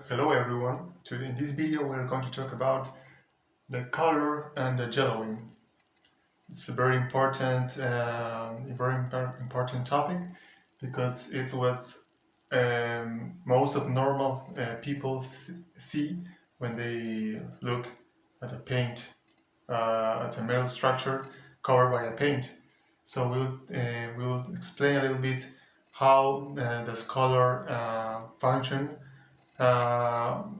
Hello everyone. Today in this video we're going to talk about the color and the yellowing. It's a very important topic because it's what most of normal people see when they look at a paint, at a metal structure covered by a paint. So we'll explain a little bit how does color function. Of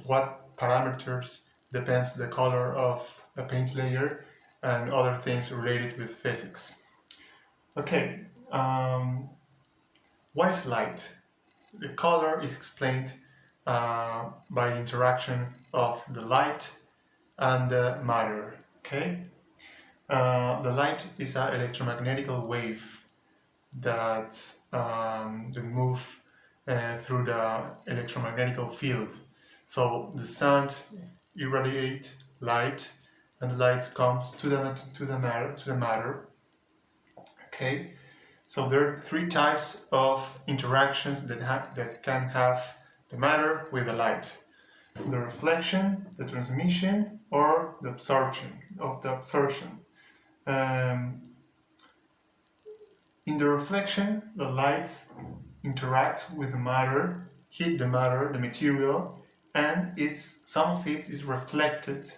what parameters depends the color of a paint layer and other things related with physics. Okay, what is light? The color is explained by the interaction of the light and the matter. Okay, the light is an electromagnetic wave that move through the electromagnetic field. So the sun irradiates light, and the light comes to the matter. Okay, so there are three types of interactions that can have the matter with the light: the reflection, the transmission, or the absorption. In the reflection, the lights interact with the matter, hit the matter, the material, and some of it is reflected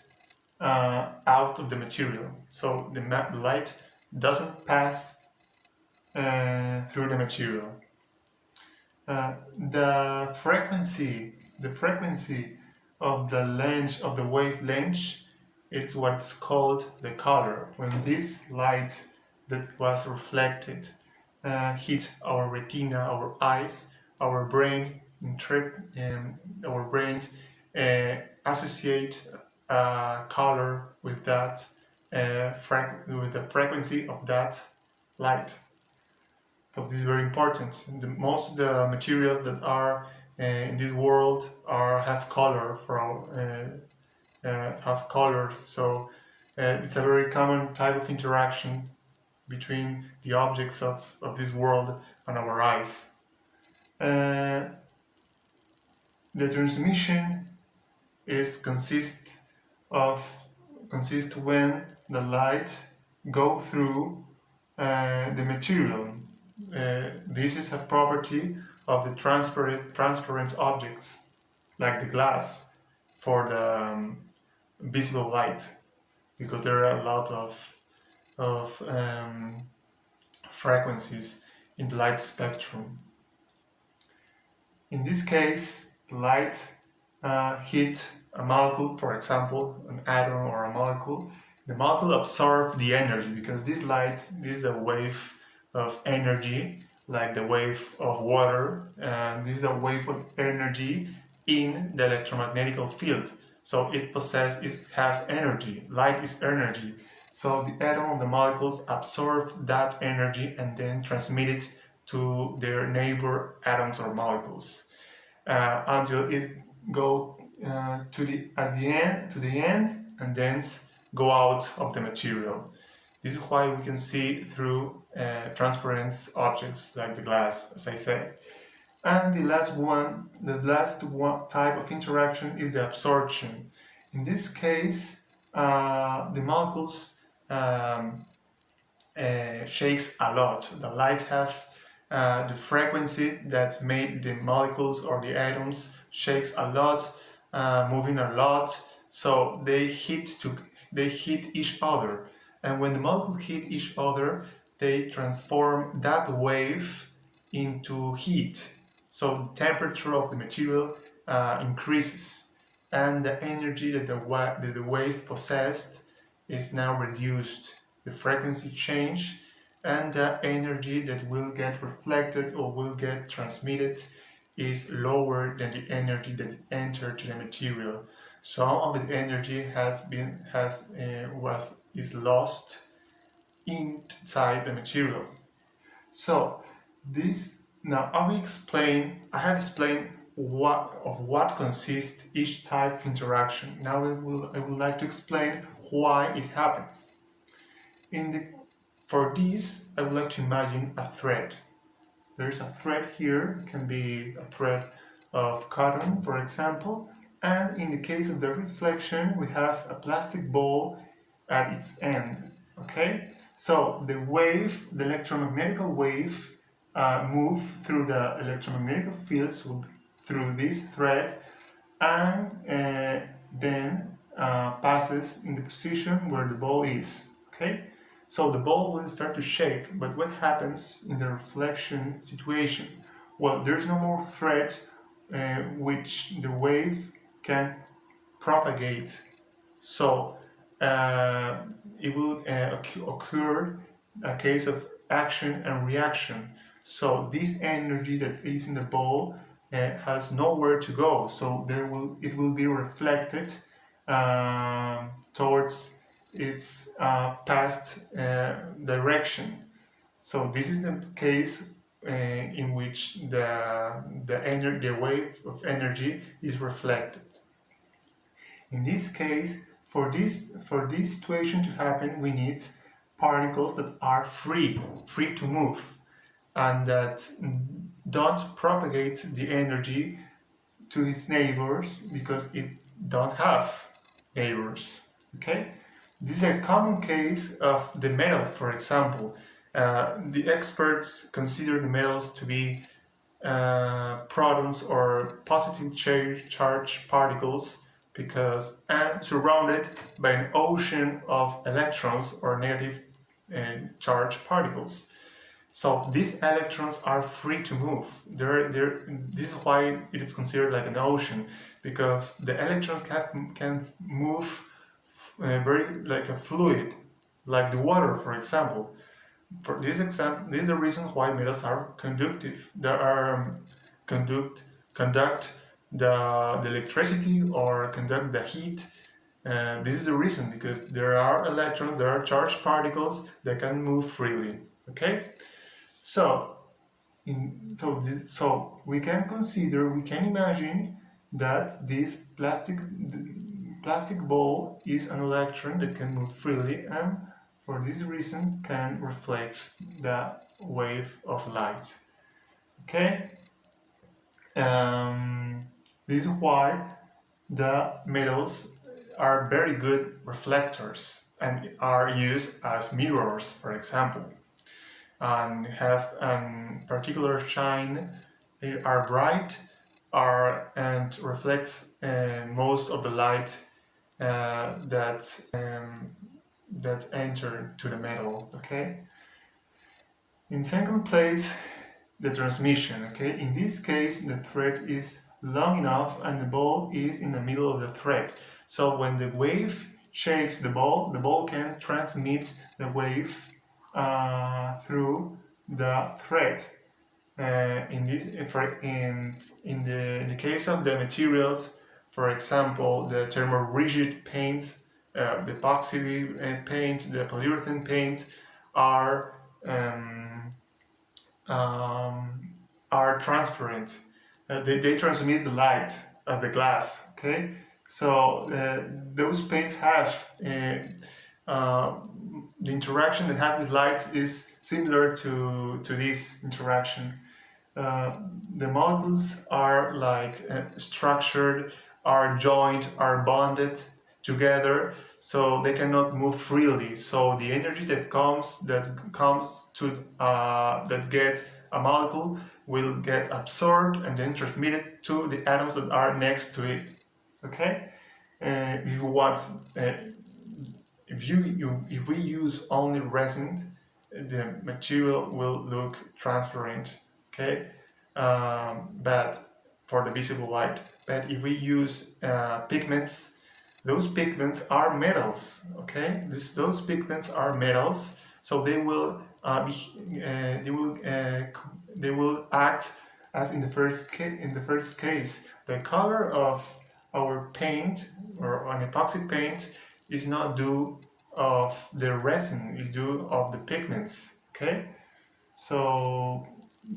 out of the material. So the light doesn't pass through the material. The frequency of the length of the wavelength is what's called the color. When this light that was reflected hit our retina, our eyes, our brain associate color with that with the frequency of that light. So this is very important. Most of the materials that are in this world have color have color. So it's a very common type of interaction between the objects of this world and our eyes. The transmission consists when the light go through the material. This is a property of the transparent objects, like the glass, for the visible light, because there are a lot of frequencies in the light spectrum. In this case, the light hit a molecule, for example, an atom or a molecule. The molecule absorbs the energy because this is a wave of energy, like the wave of water, and this is a wave of energy in the electromagnetic field. So it has energy. Light is energy. So the atom, the molecules absorb that energy and then transmit it to their neighbor atoms or molecules until it go to the end and then go out of the material. This is why we can see through transparent objects like the glass, as I said. And the last one type of interaction is the absorption. In this case, the molecules shakes a lot. The light have the frequency that made the molecules or the atoms shakes a lot, moving a lot. So they hit each other, and when the molecules hit each other, they transform that wave into heat. So the temperature of the material increases, and the energy that the wave possessed is now reduced. The frequency change, and the energy that will get reflected or will get transmitted is lower than the energy that entered to the material. Some of the energy is lost inside the material. So I have explained what consists each type of interaction. Now I would like to explain why it happens. For this, I would like to imagine a thread. There is a thread here. It can be a thread of cotton, for example, and in the case of the reflection, we have a plastic ball at its end. Okay, so the wave, the electromagnetic wave, move through the electromagnetic field, so through this thread, and then passes in the position where the ball is. Okay, so the ball will start to shake, but what happens in the reflection situation? Well, there's no more thread which the wave can propagate. So it will occur a case of action and reaction. So this energy that is in the ball has nowhere to go. So it will be reflected towards its past direction. So this is the case in which the wave of energy is reflected. In this case, for this situation to happen, we need particles that are free to move, and that don't propagate the energy to its neighbors because it don't have neighbors. Okay, this is a common case of the metals, for example. The experts consider the metals to be protons or positive charge particles and surrounded by an ocean of electrons or negative charge particles. So these electrons are free to move. This is why it is considered like an ocean, because the electrons can move very like a fluid, like the water, for example. For this example, this is the reason why metals are conductive. They are conduct the electricity or conduct the heat. This is the reason, because there are electrons, there are charged particles that can move freely. Okay, so we can imagine that this plastic ball is an electron that can move freely, and for this reason can reflect the wave of light. Okay, this is why the metals are very good reflectors and are used as mirrors, for example, and have a particular shine. They are bright and reflects most of the light that enter to the metal. Okay. In second place, the transmission. Okay. In this case, the thread is long enough and the ball is in the middle of the thread. So when the wave shakes the ball can transmit the wave through the thread. In the case of the materials, for example, the thermorigid paints, the epoxy paint, the polyurethane paints are transparent. They transmit the light as the glass. Okay, so those paints have the interaction they have with light is similar to this interaction. The molecules are like structured, are joined, are bonded together, so they cannot move freely. So the energy that gets a molecule will get absorbed and then transmitted to the atoms that are next to it. Okay, if we use only resin, the material will look transparent. Okay, but for the visible light. But if we use pigments, those pigments are metals. Okay, those pigments are metals, so they will act as in the first case. The color of our paint or an epoxy paint is not due of the resin, is due of the pigments. Okay, so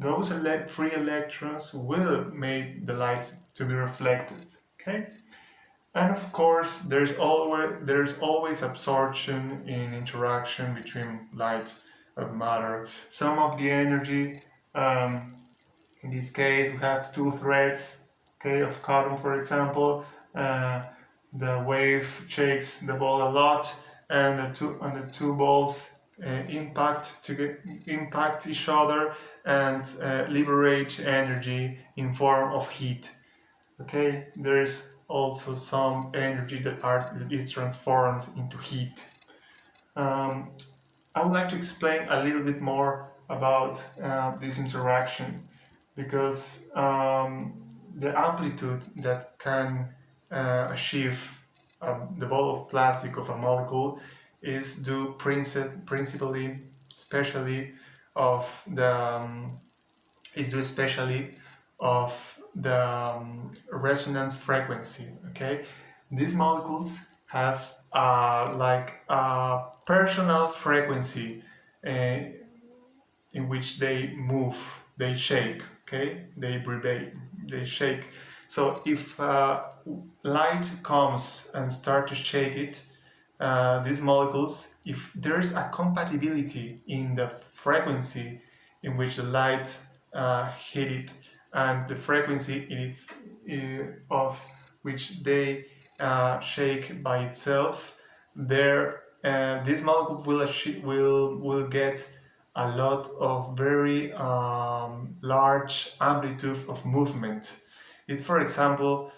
those free electrons will make the light to be reflected. Okay, and of course there's always absorption in interaction between light and matter. Some of the energy, in this case we have two threads okay, of cotton, for example. The wave shakes the ball a lot, and the two balls impact each other and liberate energy in form of heat. Okay, there is also some energy that is transformed into heat. I would like to explain a little bit more about this interaction, because the amplitude that can achieve the ball of plastic of a molecule is due principally, especially of the resonance frequency. Okay, these molecules have like a personal frequency in which they move, they shake. Okay, they vibrate, they shake. So if light comes and start to shake it, these molecules, if there is a compatibility in the frequency in which the light hit it and the frequency in its of which they shake by itself, this molecule will get a lot of very large amplitude of movement. It, for example,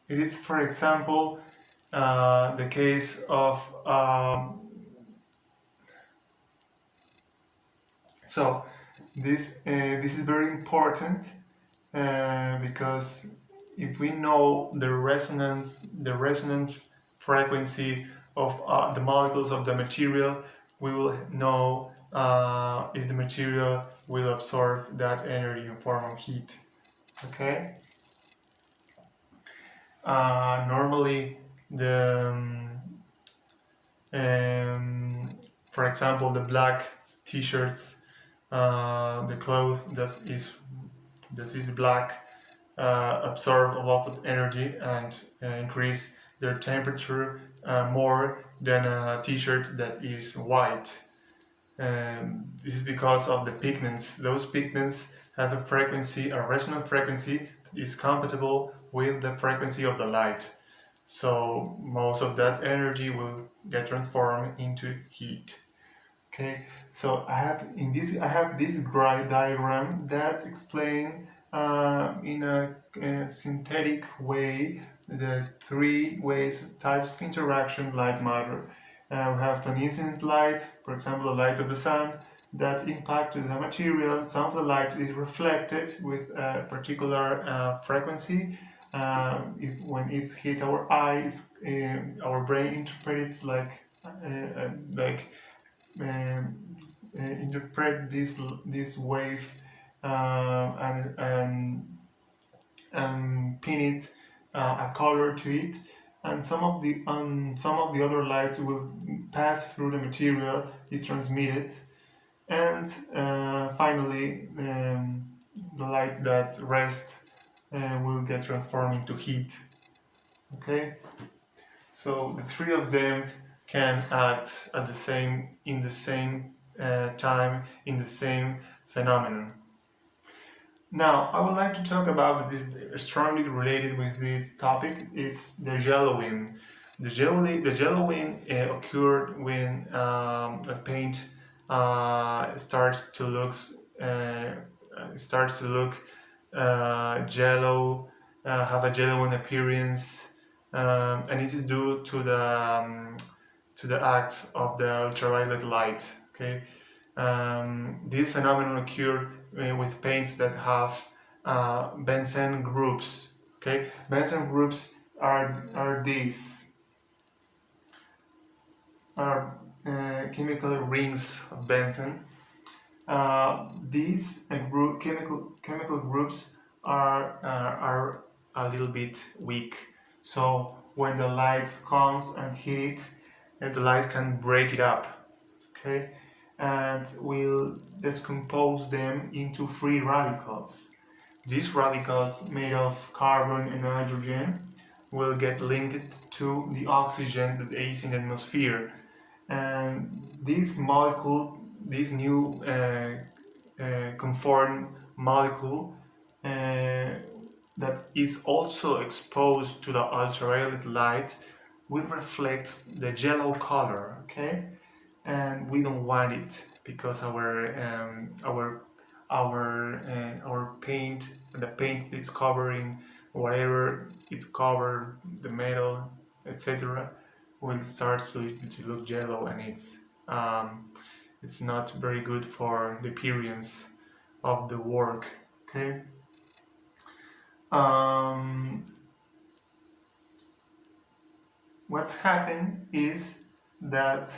it is, for example, the case of so this is very important because if we know the resonance frequency of the molecules of the material, we will know if the material will absorb that energy in form of heat. Okay. Normally, for example, the black t-shirts, the clothes that is black, absorb a lot of energy and increase their temperature more than a t-shirt that is white. This is because of the pigments. Those pigments have a frequency, a resonant frequency that is compatible with the frequency of the light. So most of that energy will get transformed into heat. Okay, so I have this diagram that explains in a synthetic way the three types of interaction light matter. We have an incident light, for example, the light of the sun, that impacts the material. Some of the light is reflected with a particular frequency. When it's hit our eyes, our brain interprets interpret this wave and pin it a color to it, and some of the other lights will pass through the material, is transmitted, and finally the light that rests will get transformed into heat. Okay, so the three of them can act at the same time in the same phenomenon. Now, I would like to talk about this strongly related with this topic. It's the yellowing. The yellowing occurred when a paint starts to look yellow, have a yellowing appearance, and it is due to the act of the ultraviolet light. Okay, this phenomenon occurs with paints that have benzene groups. Okay, benzene groups are chemical rings of benzene. These chemical groups are a little bit weak. So when the light comes and hit it, the light can break it up. Okay, and will decompose them into free radicals. These radicals, made of carbon and hydrogen, will get linked to the oxygen that is in the atmosphere, and this molecule, this new conform molecule that is also exposed to the ultraviolet light will reflect the yellow color, okay? And we don't want it because our paint, the paint is covering whatever it's covered, the metal, etc., will start to look yellow, and it's not very good for the appearance of the work. Okay. What's happened is that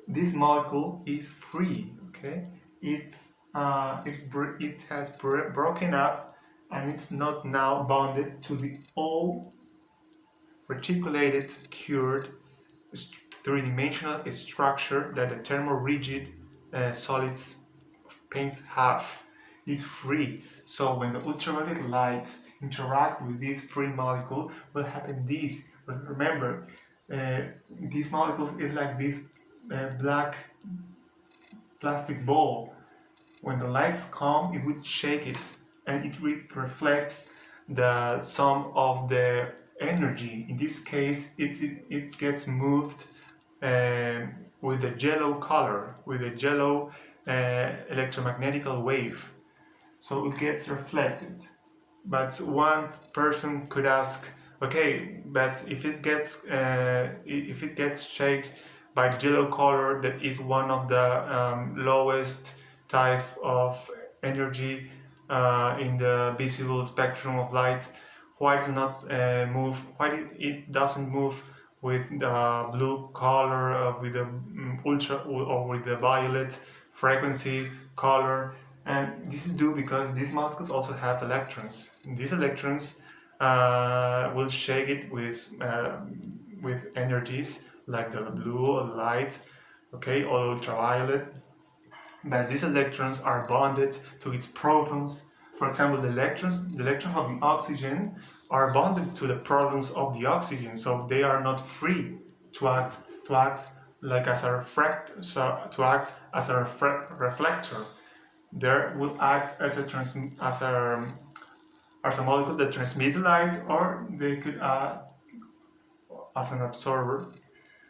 this molecule is free. Okay, it has broken up, and it's not now bonded to the all reticulated, cured, three-dimensional structure that the thermorigid solids paints have. Is free. So when the ultraviolet light interact with this free molecule, will happen this. But remember, these molecules is like this black plastic ball. When the lights come, it would shake it, and it reflects the sum of the energy. In this case, it gets moved with the yellow color, with the yellow electromagnetic wave. So it gets reflected. But one person could ask, okay, but if it gets shaped by the yellow color, that is one of the lowest type of energy in the visible spectrum of light, why does not move? Why it doesn't move with the blue color, with the ultra or with the violet frequency color? And this is due because these molecules also have electrons. These electrons will shake it with energies like the blue or the light, okay, or ultraviolet. But these electrons are bonded to its protons. For example, the electrons of the oxygen are bonded to the protons of the oxygen, so they are not free to act like as a reflector. There will act as a molecule that transmits light, or they could act as an absorber.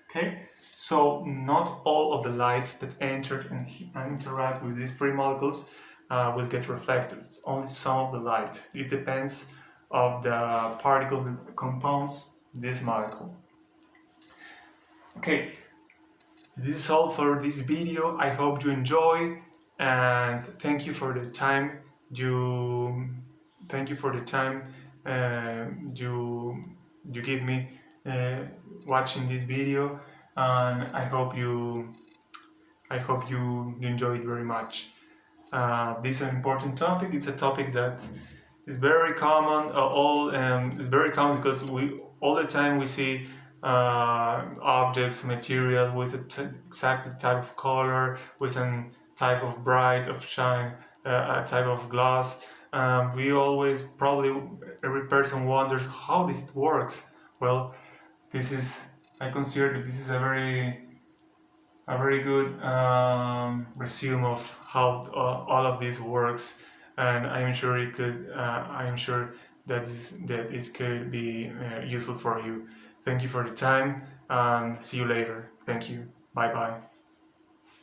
Okay, so not all of the lights that enter and interact with these free molecules will get reflected. It's only some of the light. It depends of the particles that compounds this molecule. Okay, this is all for this video. I hope you enjoy, and thank you for the time you give me watching this video, and I hope you enjoy it very much. This is an important topic. It's a topic that is very common. It's very common because all the time we see objects, materials with exact type of color, with a type of bright, of shine, a type of gloss. We always, probably every person wonders how this works. Well, I consider that this is a very good resume of how all of this works, and I'm sure it could. I'm sure that it could be useful for you. Thank you for the time, and see you later. Thank you. Bye bye.